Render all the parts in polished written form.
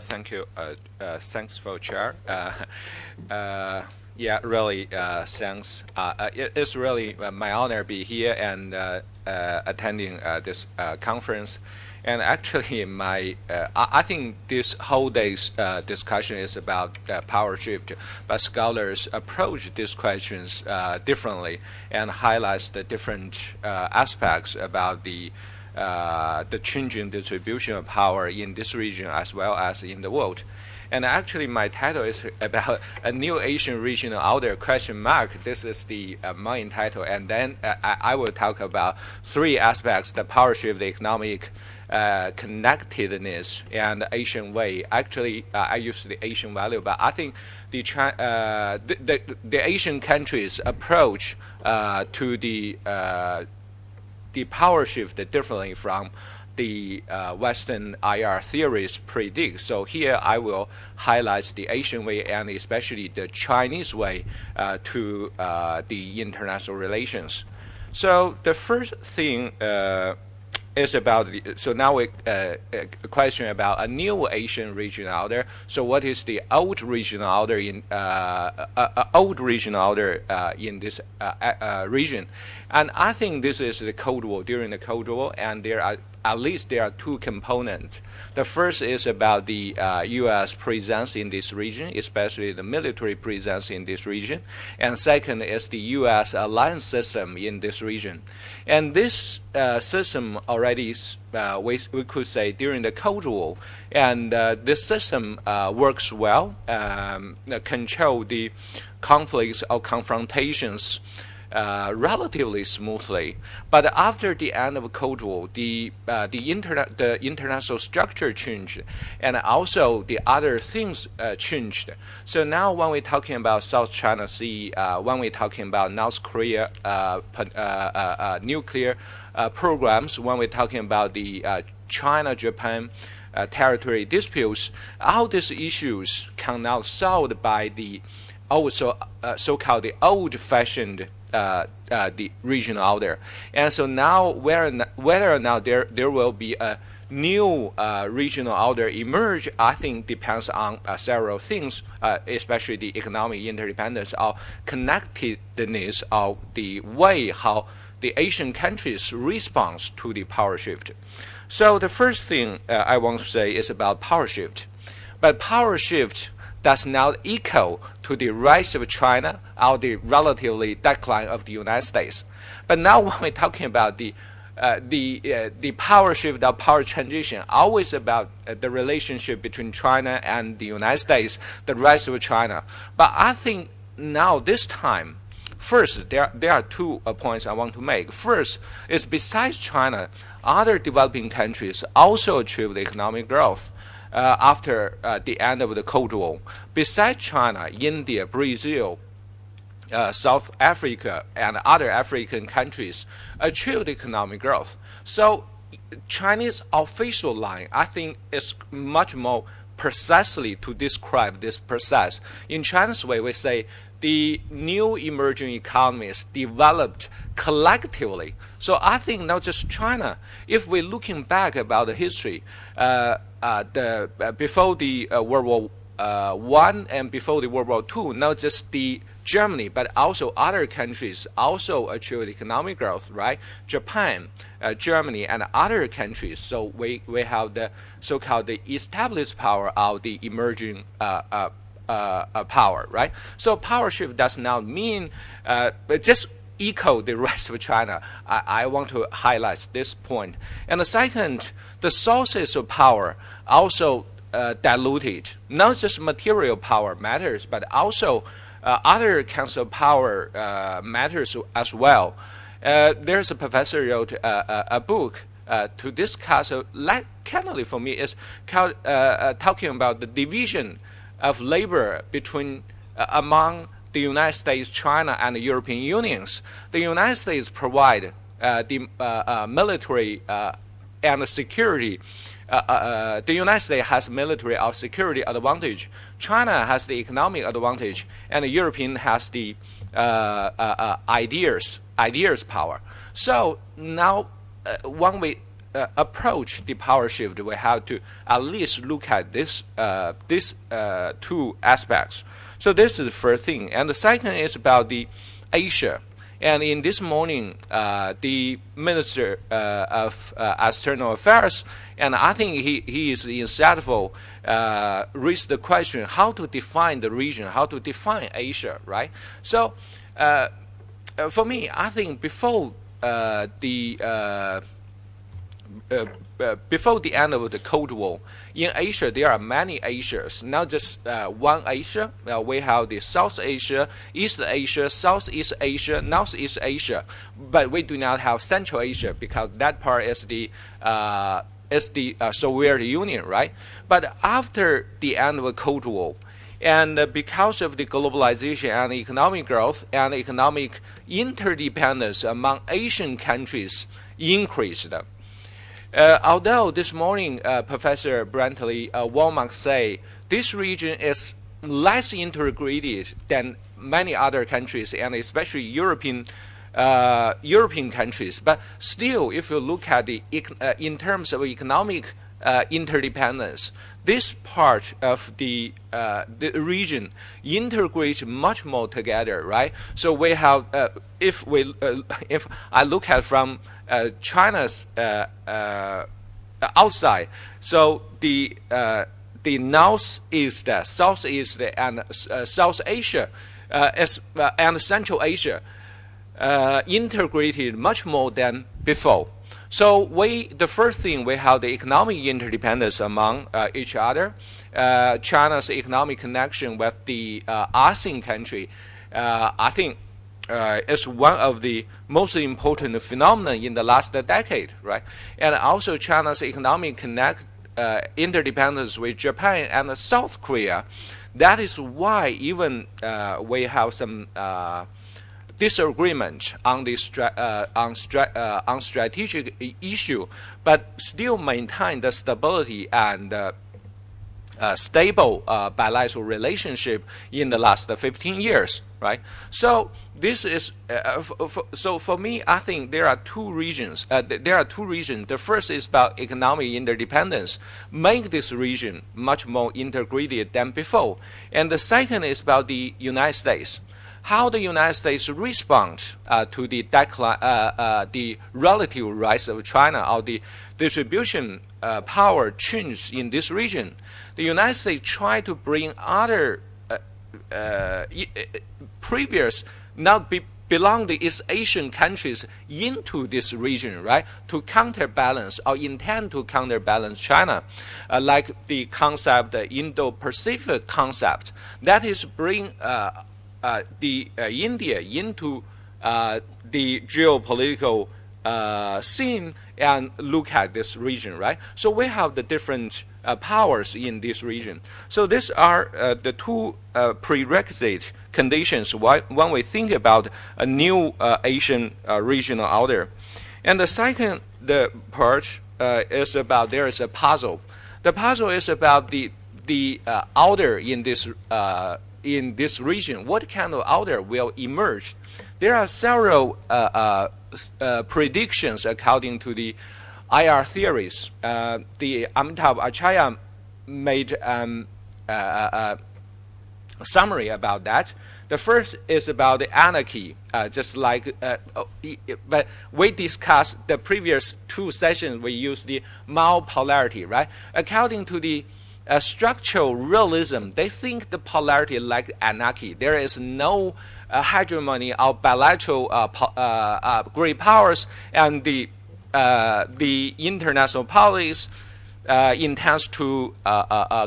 Thank you. Thanks for chair. Yeah, really, thanks. It's really my honor to be here and attending this conference. And actually, I think this whole day's discussion is about power shift, but scholars approach these questions differently and highlights the different aspects about the changing distribution of power in this region as well as in the world. And actually, my title is about a new Asian regional order, question mark. This is the main title. And then I will talk about three aspects: the power shift, the economic connectedness, and the Asian way. Actually, I use the Asian value, but I think the Asian countries' approach to the power shift differently from the Western IR theories predict. So here I will highlight the Asian way and especially the Chinese way to the international relations. So the first thing is about so now a question about a new Asian regional order. So what is the old regional order in in this region? And I think this is the Cold War, during the Cold War, and there are two components. The first is about the U.S. presence in this region, especially the military presence in this region. And second is the U.S. alliance system in this region. And this system already, we could say, during the Cold War. And this system works well, control the conflicts or confrontations relatively smoothly, but after the end of Cold War, the international structure changed, and also the other things changed. So now, when we're talking about South China Sea, when we're talking about North Korea nuclear programs, when we're talking about the China-Japan territory disputes, all these issues can now solved by the also so-called the old-fashioned the regional order. And so now whether or not there will be a new regional order emerge, I think depends on several things, especially the economic interdependence or connectedness of the way how the Asian countries respond to the power shift. So the first thing I want to say is about power shift. But power shift does not equal to the rise of China or the relatively decline of the United States. But now when we're talking about the power shift or power transition, always about the relationship between China and the United States, the rise of China. But I think now this time, first, there are 2 points I want to make. First is besides China, other developing countries also achieved economic growth after the end of the Cold War. Besides China, India, Brazil, South Africa, and other African countries achieved economic growth. So Chinese official line, I think, is much more precisely to describe this process. In China's way, we say the new emerging economies developed collectively. So I think not just China. If we're looking back about the history, before the World War I and before the World War II, not just the Germany, but also other countries also achieved economic growth, right? Japan, Germany, and other countries. So we have the so-called the established power of the emerging power, right? So power shift does not mean just equal the rest of China. I want to highlight this point. And the second, the sources of power also diluted. Not just material power matters, but also other kinds of power matters as well. There's a professor wrote a book to discuss, candidly for me, is talking about the division of labor between among the United States, China, and the European unions. The United States provide the military and security. The United States has military or security advantage. China has the economic advantage, and the European has the ideas power. So now when we approach the power shift, we have to at least look at these two aspects. So this is the first thing. And the second is about the Asia. And in this morning, the Minister of External Affairs, and I think he is insightful, raised the question how to define the region, how to define Asia, right? So for me, I think before before the end of the Cold War, in Asia there are many Asias, not just one Asia. We have the South Asia, East Asia, Southeast Asia, Northeast Asia, but we do not have Central Asia because that part is the Soviet Union, right? But after the end of the Cold War, and because of the globalization and economic growth and economic interdependence among Asian countries increased. Although this morning Professor Brantley Womack say this region is less integrated than many other countries and especially European countries, but still, if you look at the in terms of economic interdependence, this part of the region integrates much more together, right? So we have, if I look at from China's outside, so the Northeast, Southeast, and South Asia and Central Asia integrated much more than before. So the first thing, we have the economic interdependence among each other. China's economic connection with the ASEAN country, I think, is one of the most important phenomena in the last decade, right? And also China's economic interdependence with Japan and South Korea. That is why even we have some disagreement on the on strategic issue, but still maintain the stability and stable bilateral relationship in the last 15 years, right? So this is so for me, I think there are two regions. The first is about economic interdependence, make this region much more integrated than before, and the second is about the United States. How the United States respond to the decline, the relative rise of China, or the distribution power change in this region. The United States tried to bring other previous not belong the East Asian countries into this region, right? To counterbalance or intend to counterbalance China, like the concept, the Indo-Pacific concept, that is bring India into the geopolitical scene and look at this region, right? So we have the different powers in this region. So these are the two prerequisite conditions when we think about a new Asian regional order. And the second part is about there is a puzzle. The puzzle is about the order in this region. What kind of order will emerge? There are several predictions according to the IR theories. The Amitabh Acharya made a summary about that. The first is about the anarchy, just like, but we discussed the previous two sessions, we used the Mao polarity, right? According to the structural realism, they think the polarity like anarchy. There is no hegemony of bilateral great powers, and the international politics intends to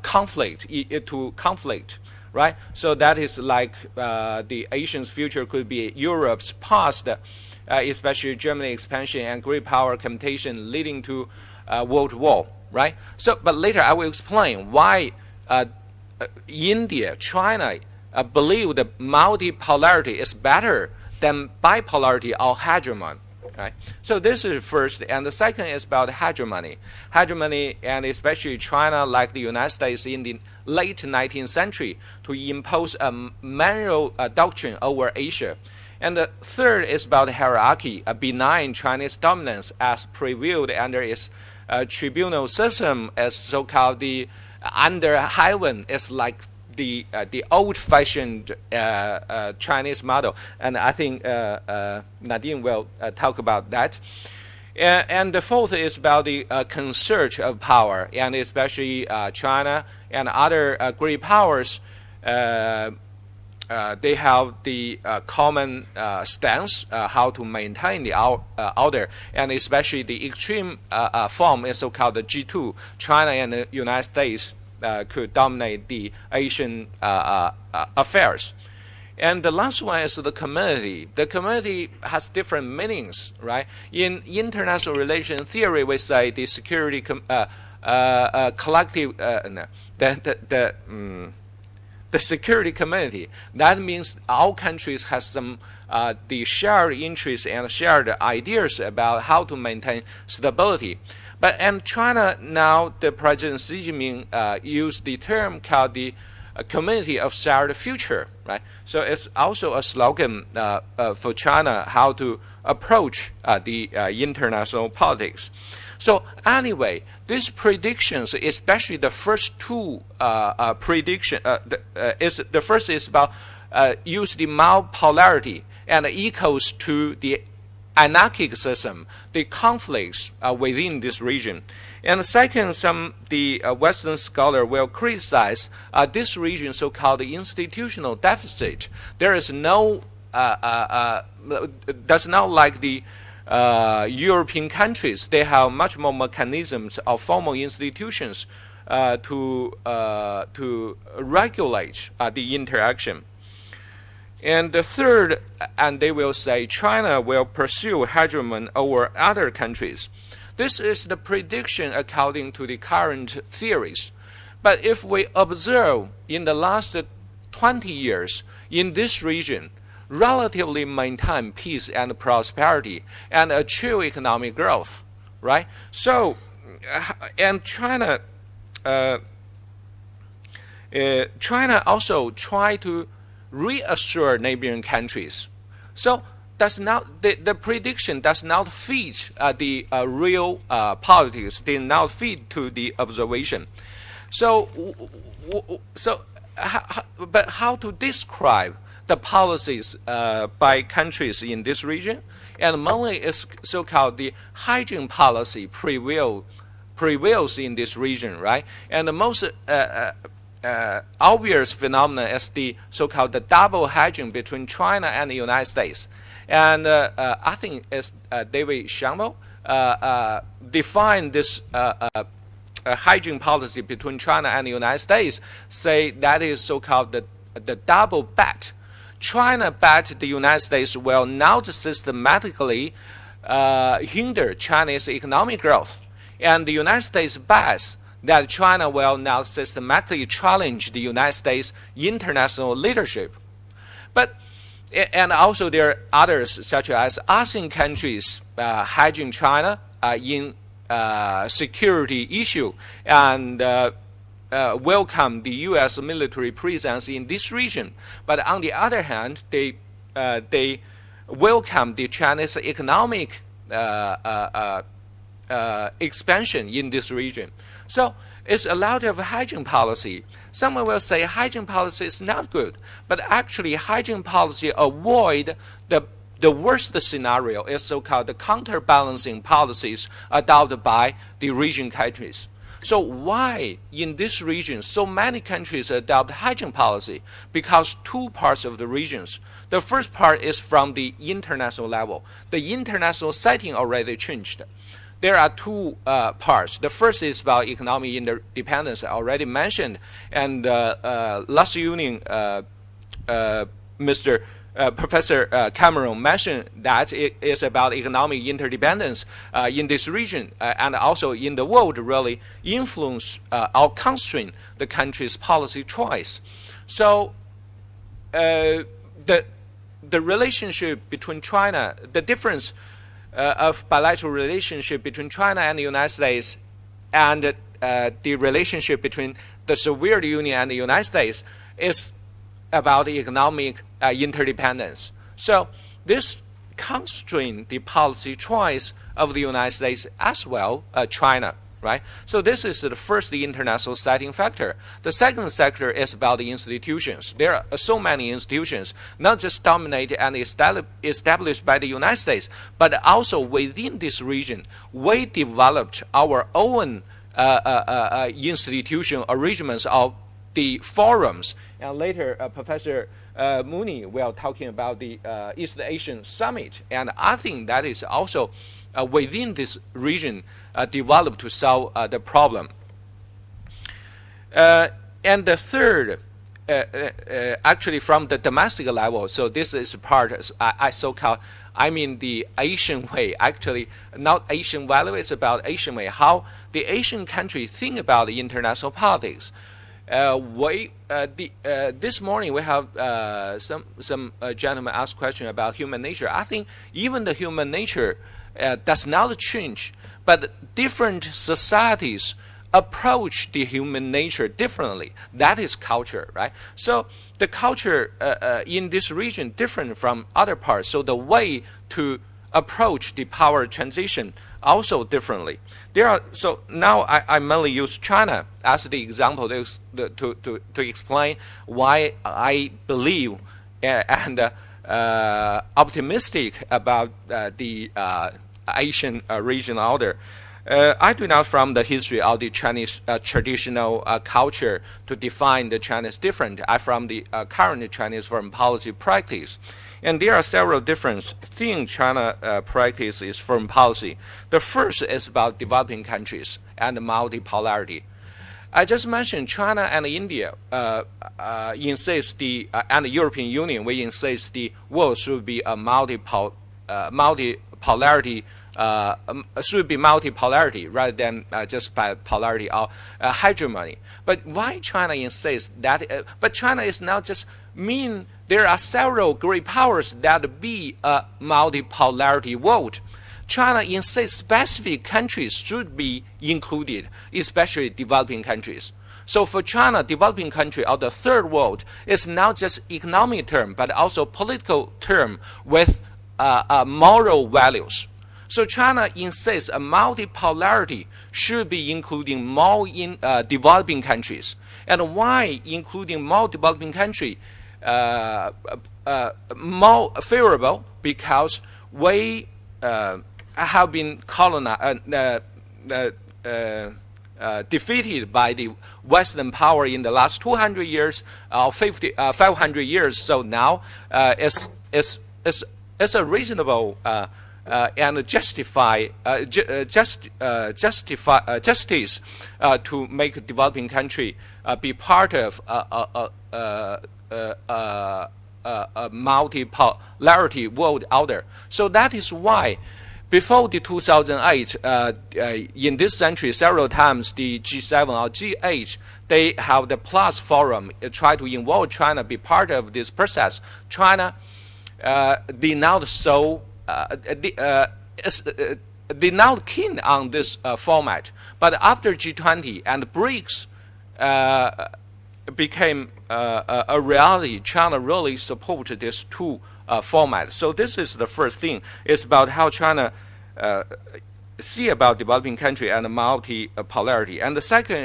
conflict, right? So that is like the Asian's future could be Europe's past, especially Germany expansion and great power competition leading to world war, right? So, but later I will explain why India, China believe that multipolarity is better than bipolarity or hegemony. Right. So this is first, and the second is about hegemony. Hegemony, and especially China, like the United States in the late 19th century, to impose a manual doctrine over Asia. And the third is about hierarchy, a benign Chinese dominance as prevailed under its tribunal system, as so-called the under Haiwan is like the old-fashioned Chinese model, and I think Nadine will talk about that. And the fourth is about the consurge of power, and especially China and other great powers. They have the common stance how to maintain the order, and especially the extreme form is so-called the G2. China and the United States could dominate the Asian affairs. And the last one is the community. The community has different meanings, right? In international relation theory, we say the security collective, the security community. That means all countries have some the shared interests and shared ideas about how to maintain stability. And China now, the President Xi Jinping used the term called the community of shared future, right? So it's also a slogan for China how to approach the international politics. So anyway, these predictions, especially the first two prediction, the first is about use the mild polarity and equals to the anarchic system, the conflicts within this region. And second, the Western scholar will criticize this region so-called institutional deficit. There is no, does not like the European countries. They have much more mechanisms of formal institutions to regulate the interaction. And the third, and they will say China will pursue hegemony over other countries. This is the prediction according to the current theories. But if we observe in the last 20 years in this region, relatively maintain peace and prosperity and achieve economic growth, right? So, and China also try to reassure neighboring countries. So does not the prediction does not feed the real politics, did not feed to the observation. So but how to describe the policies by countries in this region? And mainly is so-called the hygiene policy prevails in this region, right? And the most obvious phenomenon is the so-called the double hygiene between China and the United States. And I think as David Shambo defined this hygiene policy between China and the United States, say that is so-called the double bet. China bet the United States will not systematically hinder China's economic growth, and the United States bets that China will not systematically challenge the United States' international leadership. And also there are others, such as ASEAN countries hedging China in security issue and welcome the U.S. military presence in this region. But on the other hand, they welcome the Chinese economic expansion in this region. So it's a lot of hygiene policy. Someone will say hygiene policy is not good, but actually hygiene policy avoid the worst scenario is so-called the counterbalancing policies adopted by the region countries. So why in this region so many countries adopt hygiene policy? Because two parts of the regions. The first part is from the international level. The international setting already changed. There are two parts. The first is about economic interdependence, I already mentioned. And last evening, Professor Cameron mentioned that it is about economic interdependence in this region and also in the world really influence or constrain the country's policy choice. So the relationship between China, the difference of bilateral relationship between China and the United States and the relationship between the Soviet Union and the United States is about economic interdependence. So this constrains the policy choice of the United States as well, China. Right? So this is the first, the international setting factor. The second sector is about the institutions. There are so many institutions, not just dominated and established by the United States, but also within this region. We developed our own institution arrangements of the forums. And later, Professor Mooney will talking about the East Asian Summit. And I think that is also within this region developed to solve the problem. And the third, actually from the domestic level, so this is part, I mean the Asian way, actually not Asian value, it's about Asian way, how the Asian country think about the international politics. This morning we have some gentlemen ask question about human nature. I think even the human nature does not change, but different societies approach the human nature differently. That is culture, right? So the culture in this region different from other parts. So the way to approach the power transition also differently. So now I mainly use China as the example to explain why I believe and optimistic about the Asian regional order. I do not from the history of the Chinese traditional culture to define the Chinese different. I from the current Chinese foreign policy practice. And there are several different things China practices foreign policy. The first is about developing countries and multipolarity. I just mentioned China and India insist and the European Union, we insist the world should be a multipolarity, should be multipolarity rather than just bipolarity or hegemony. But why China insists that? But China is not just mean there are several great powers that be a multipolarity world. China insists specific countries should be included, especially developing countries. So for China, developing country or the third world is not just economic term, but also political term with moral values. So China insists a multipolarity should be including more in developing countries. And why including more developing country more favorable? Because we have been defeated by the Western power in the last 200 years or 500 years. So now it's a reasonable and justice to make a developing country be part of a multipolarity world order. So that is why before the 2008, in this century, several times the G7 or G8, they have the Plus Forum try to involve China be part of this process. China did not keen on this format. But after G20 and BRICS became a reality, China really supported this two format. So this is the first thing. It's about how China see about developing country and multipolarity. And the second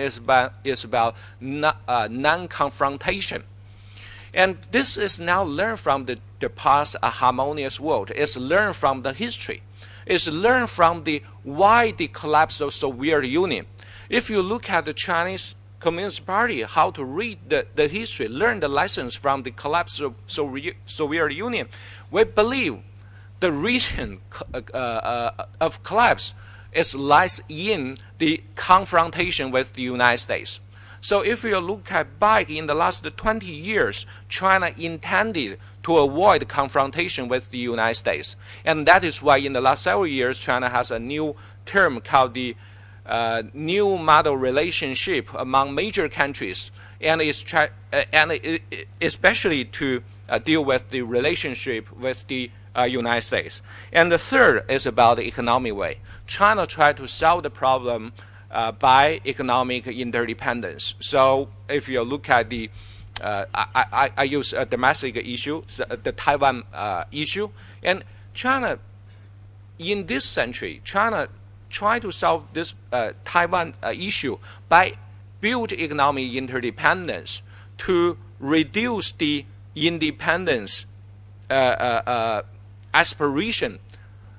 is about non-confrontation. And this is now learned from the past harmonious world. It's learned from the history. It's learned from why the collapse of Soviet Union. If you look at the Chinese Communist Party, how to read the history, learn the lessons from the collapse of Soviet Union, we believe the reason of collapse lies in the confrontation with the United States. So if you look back in the last 20 years, China intended to avoid confrontation with the United States. And that is why in the last several years, China has a new term called the new model relationship among major countries, and especially to deal with the relationship with the United States. And the third is about the economic way. China tried to solve the problem by economic interdependence. So if you look at the I use a domestic issue, the Taiwan issue, and China, in this century, China try to solve this Taiwan issue by build economic interdependence to reduce the independence aspiration.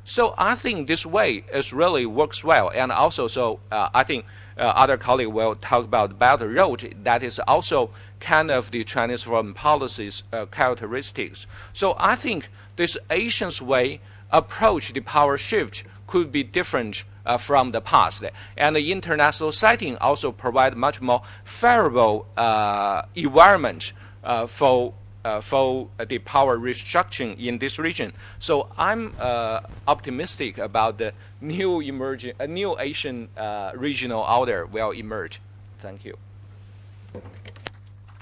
So I think this way is really works well, and also so I think other colleagues will talk about Belt and Road. That is also kind of the Chinese foreign policy's characteristics. So I think this Asian's way approach the power shift could be different from the past, and the international setting also provide much more favorable environment for the power restructuring in this region. So I'm optimistic about the new Asian regional order will emerge. Thank you.